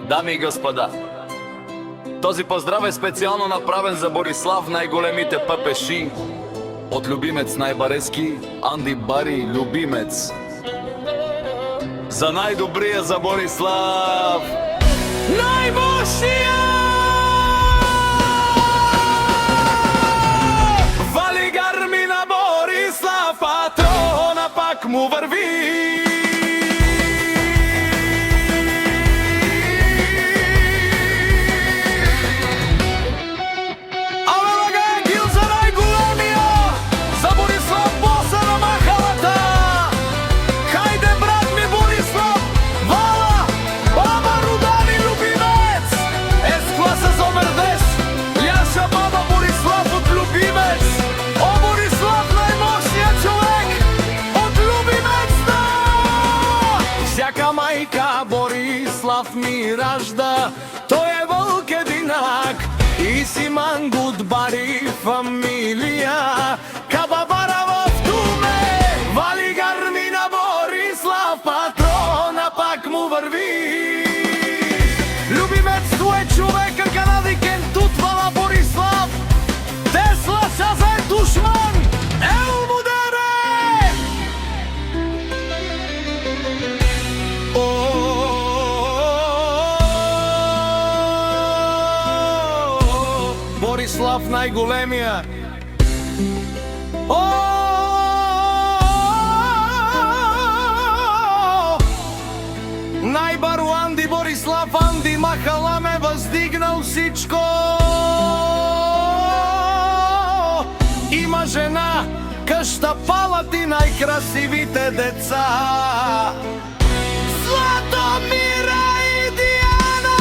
Дами и господа, този поздрав е специјално направен за Борислав, најголемите пепеши, од любимец најбарески, Анди Бари, любимец. За најдобрија за Борислав, најмошија! Вали гарми на Борислав, патрона пак му врви. Мајка Борислав ми ражда, тој е волк единак и си мангут бари фамилија, каба бара во втуме, вали гарми на Борислав, патрона пак му врви. Любимец твој човек, канадикен тут вала Борислав, Тесла за е душман, ел му дере! Борислав најголемија. Најбару Анди Борислав, Анди махала ме воздигнал сичко. Има жена, кашта палати најкрасивите деца. Златомира и Диана.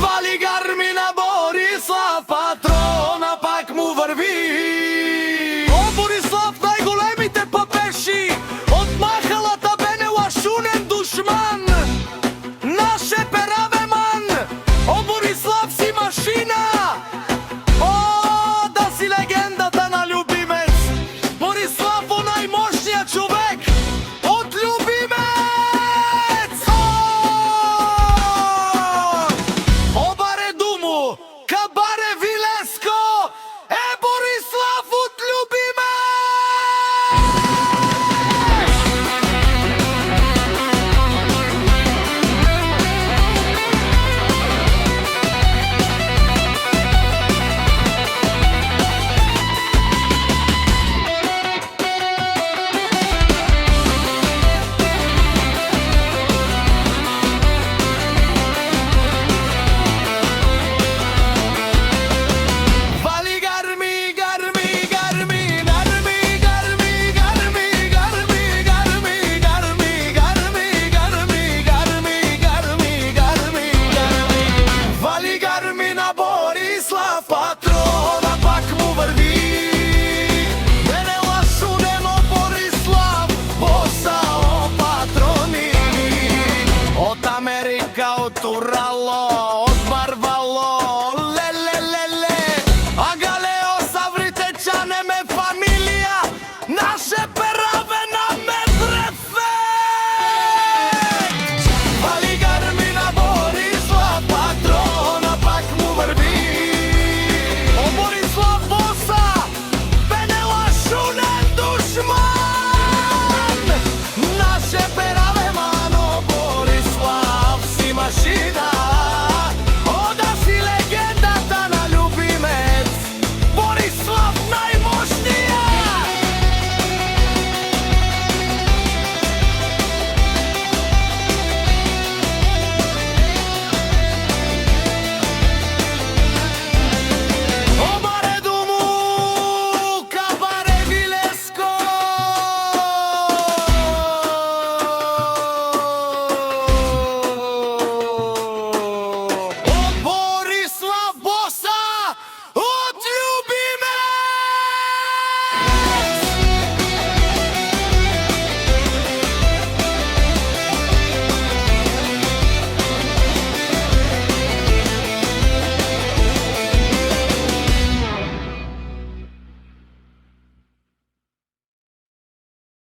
Вали гарми на Борислав, патрона пак му врви. О, Борислав, најголемите папеши, од махалата бене лашунен душман. Наше пераве ман, о, Борислав си машина. О, да си легендата на любимец, Борислав о најмошниот човек. America o tu